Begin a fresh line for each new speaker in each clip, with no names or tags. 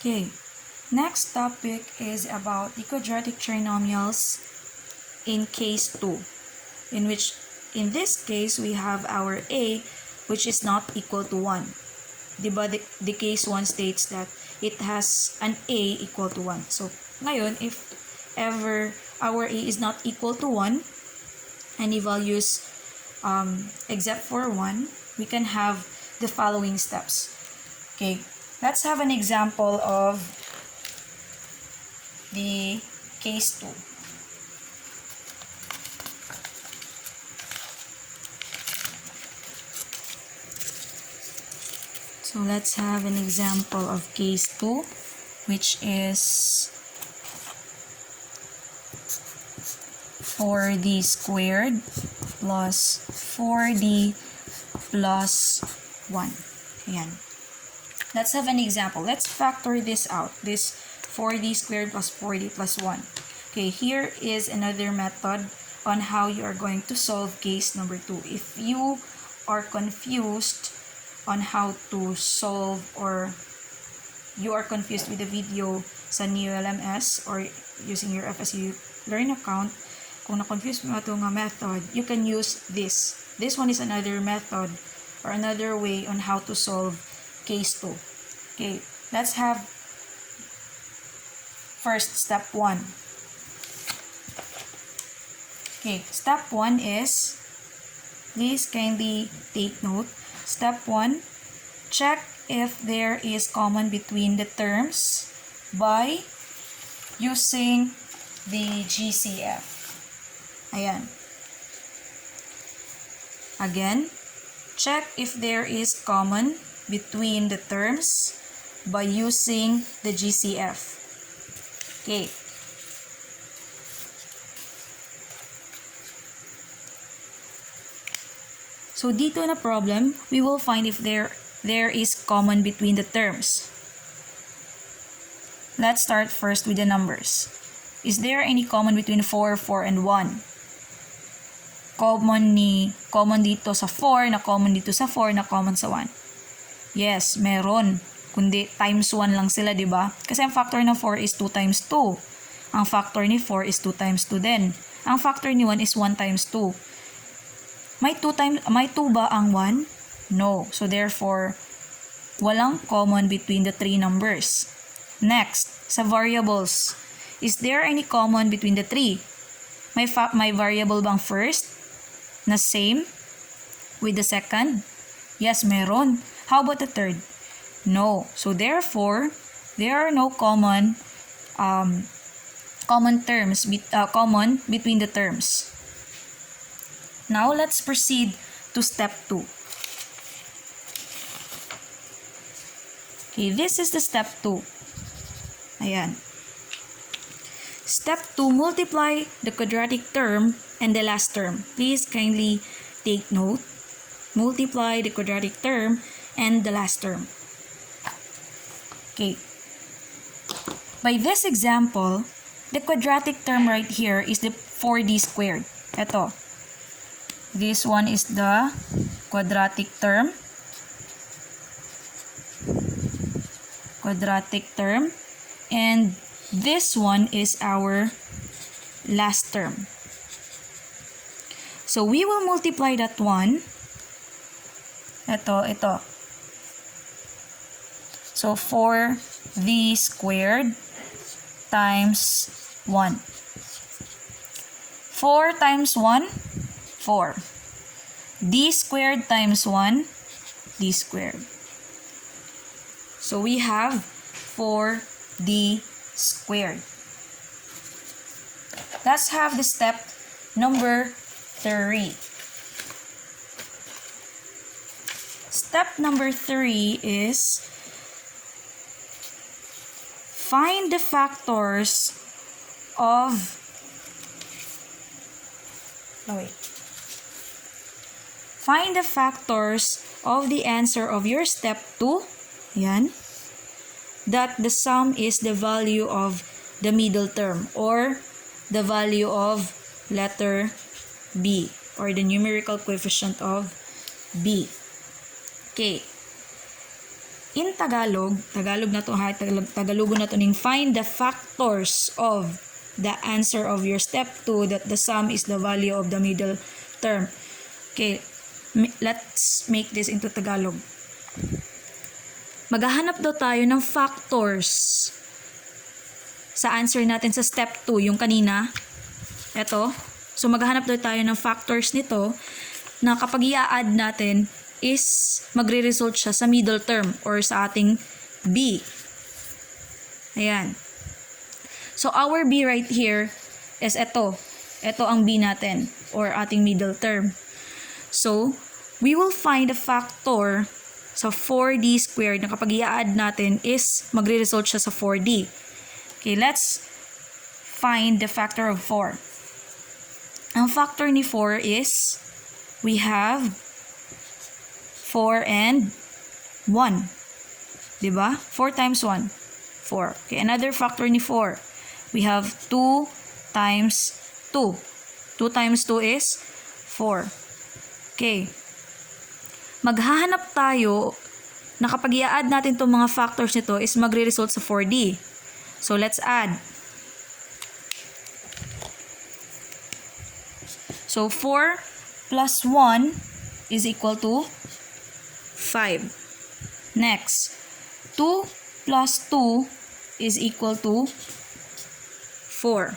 Okay, next topic is about the quadratic trinomials in case 2, in which in this case we have our a which is not equal to 1. Diba, the case 1 states that it has an a equal to 1. So, ngayon, if ever our a is not equal to 1, any values except for 1, we can have the following steps. Okay, let's have an example of the case 2. So let's have an example of case 2, which is 4d squared plus 4d plus 1. Ayan. Let's have an example. Let's factor this out. This 4d squared plus 4d plus 1. Okay, here is another method on how you are going to solve case number 2. If you are confused on how to solve, or you are confused with the video sa NeoLMS or using your FSU Learn account, kung na-confuse mo ito nga method, you can use this. This one is another method or another way on how to solve case 2. Okay, let's have first step 1. Okay, step 1 is, please kindly take note. Step 1, check if there is common between the terms by using the GCF. Ayan. Again, check if there is common between the terms by using the GCF. Okay. So dito na problem, we will find if there is common between the terms. Let's start first with the numbers. Is there any common between 4, 4, and 1? Common dito sa 4, na common dito sa 4, na common sa 1. Yes, meron. Kundi times 1 lang sila, di ba? Kasi ang factor ng 4 is 2 times 2. Ang factor ni 4 is 2 times 2 din. Ang factor ni 1 is 1 times 2. May 2 ba ang 1? No. So therefore, walang common between the three numbers. Next, sa variables. Is there any common between the three? May variable bang first na same with the second? Yes, meron. How about the third? No. So therefore, there are no common terms common between the terms. Now let's proceed to step 2. Okay, this is the step 2. Ayan. Step 2, multiply the quadratic term and the last term. Please kindly take note. Multiply the quadratic term and the last term. Okay. By this example, the quadratic term right here is the 4d squared. Ito. This one is the quadratic term. And this one is our last term. So we will multiply that one. Ito. So 4d squared times 1. 4 times 1, 4. D squared times 1, D squared. So we have 4D squared. Let's have the step number 3. Step number 3 is find the factors of Find the factors of the answer of your step 2. Yan. That the sum is the value of the middle term or the value of letter B or the numerical coefficient of B. Okay. in Tagalog na to ha, Tagalogon na to ning find the factors of the answer of your step 2 that the sum is the value of the middle term. Okay, let's make this into Tagalog. Maghahanap daw tayo ng factors sa answer natin sa step 2, yung kanina. Ito. So, maghahanap daw tayo ng factors nito na kapag i-add natin is magre-result siya sa middle term or sa ating B. Ayan. So, our B right here is ito. Ito ang B natin or ating middle term. So, we will find a factor sa 4D squared na kapag i-add natin is magre-result siya sa 4D. Okay, let's find the factor of 4. Ang factor ni 4 is we have 4 and 1. Diba? 4 times 1. 4. Okay, another factor ni 4. We have 2 times 2. 2 times 2 is 4. Okay. Maghahanap tayo na kapag i-add natin itong mga factors nito is magre-result sa 4D. So, let's add. So, 4 plus 1 is equal to 5. Next, 2 plus 2 is equal to 4.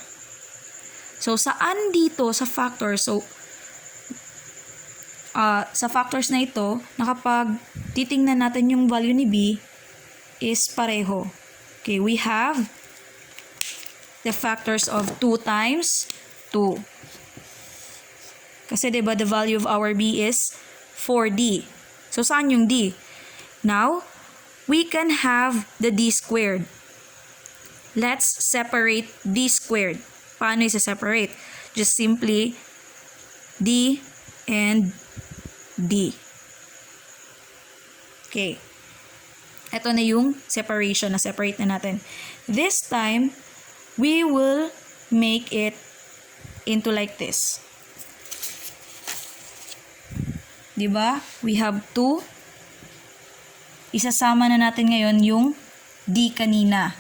So, saan dito sa factors? So, sa factors na ito, na kapag titingnan natin yung value ni B is pareho. Okay, we have the factors of 2 times 2. Kasi diba the value of our B is 4D. So, saan yung D? Now, we can have the D squared. Let's separate D squared. Paano isa-separate? Just simply D and D. Okay. Ito na yung separation na separate na natin. This time, we will make it into like this. Diba? We have 2. Isasama na natin ngayon yung D kanina.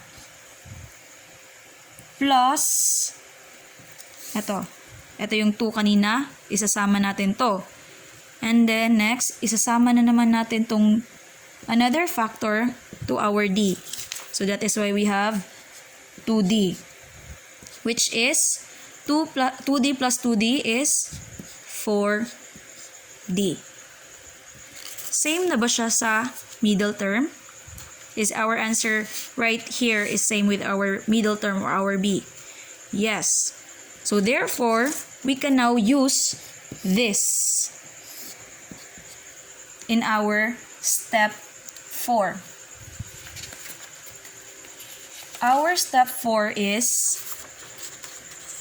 Plus, ito. Ito yung 2 kanina. Isasama natin to. And then, next, isasama na naman natin tong another factor to our D. So, that is why we have 2D. Which is, 2D plus 2D is 4D. Same na ba siya sa middle term? Is our answer right here is same with our middle term or our B? Yes. So, therefore, we can now use this in our step 4. Our step 4 is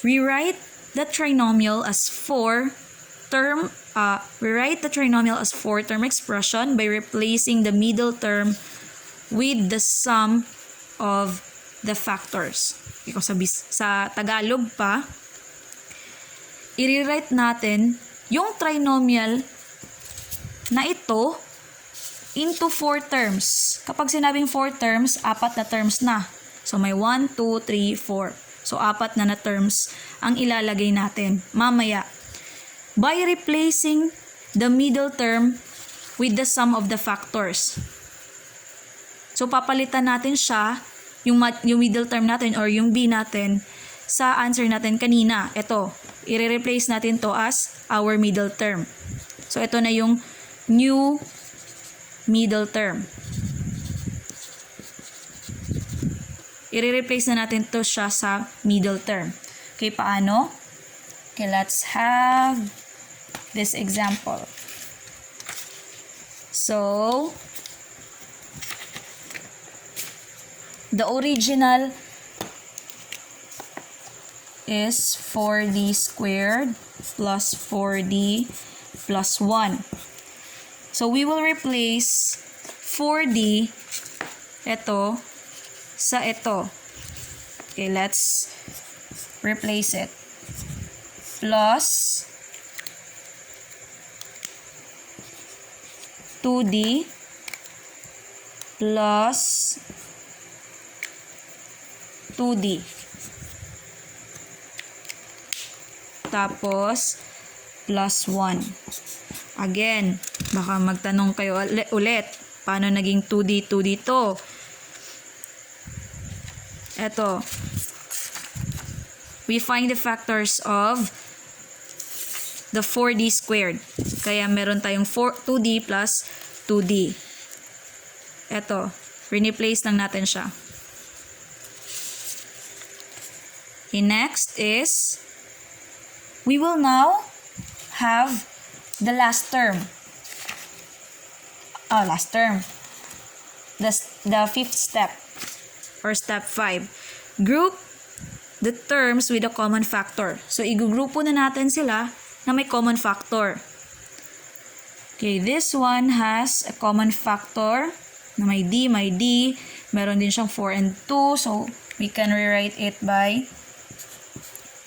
rewrite the trinomial as 4-term expression by replacing the middle term with the sum of the factors. Sa Tagalog pa, i-rewrite natin yung trinomial na ito into 4 terms. Kapag sinabing 4 terms, 4 na terms na. So, may 1, 2, 3, 4. So, 4 na terms ang ilalagay natin mamaya. By replacing the middle term with the sum of the factors. So, papalitan natin siya, yung middle term natin or yung B natin, sa answer natin kanina. Ito, i-replace natin to as our middle term. So, ito na yung new middle term. I-replace na natin to siya sa middle term. Okay, paano? Okay, let's have this example. So, the original is 4D squared plus 4D plus 1. So, we will replace 4D ito sa ito. Okay, let's replace it. Plus 2D plus 2D. Tapos, plus 1. Again, baka magtanong kayo ulit, paano naging 2D to? Eto, we find the factors of the 4D squared. Kaya meron tayong 2D plus 2D. Eto, replace lang natin siya. Okay, next is, we will now have the last term. The fifth step, or step 5. Group the terms with a common factor. So, igugrupo na natin sila na may common factor. Okay, this one has a common factor na may D. Meron din siyang 4 and 2. So, we can rewrite it by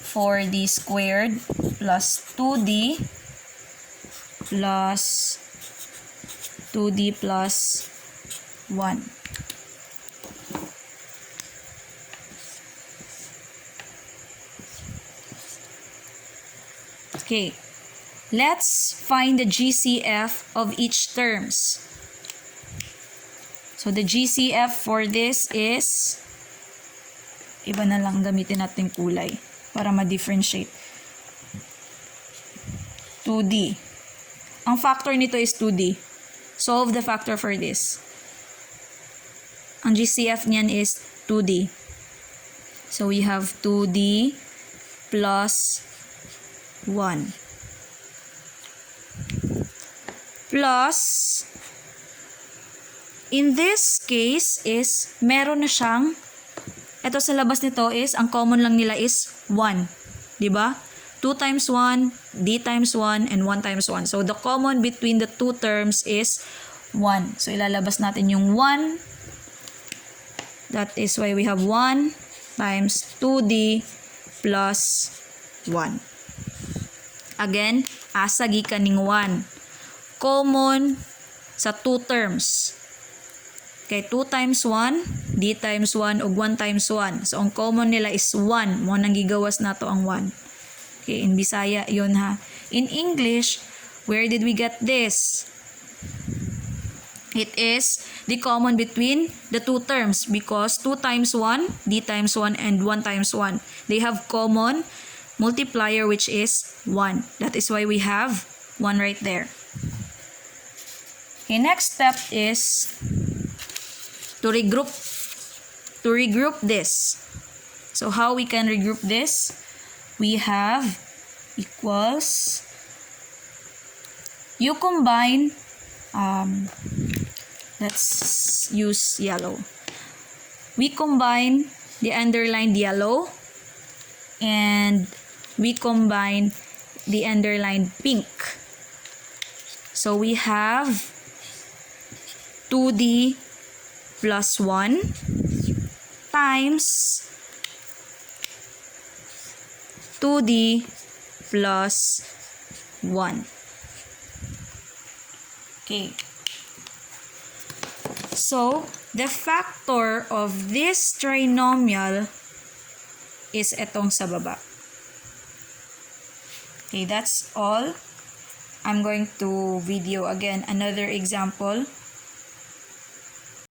4D squared plus 2D plus 2D plus 1. Okay, let's find the GCF of each terms. So, the GCF for this is, iba na lang gamitin natin kulay para ma-differentiate. 2D. Ang factor nito is 2D. Solve the factor for this. Ang GCF niyan is 2D. So, we have 2D plus 1. Plus, in this case is, meron na siyang, ito sa labas nito is, ang common lang nila is 1. Diba? 2 times 1, D times 1, and 1 times 1. So, the common between the two terms is 1. So, ilalabas natin yung 1. That is why we have 1 times 2D plus 1. Again, asa gikan ning 1. Common sa 2 terms. Okay, 2 times 1, D times 1, ug 1 times 1. So, ang common nila is 1. Mo nang gigawas na to ang 1. Okay, in Bisaya, yun ha. In English, where did we get this? It is the common between the two terms because 2 times 1, D times 1, and 1 times 1. They have common multiplier which is 1. That is why we have 1 right there. Okay, next step is to regroup this. So how we can regroup this? We have equals, you combine, let's use yellow. We combine the underlined yellow and we combine the underlined pink. So we have 2D plus 1 times 2D plus 1. Okay. So, the factor of this trinomial is etong sa baba. Okay, that's all. I'm going to video again another example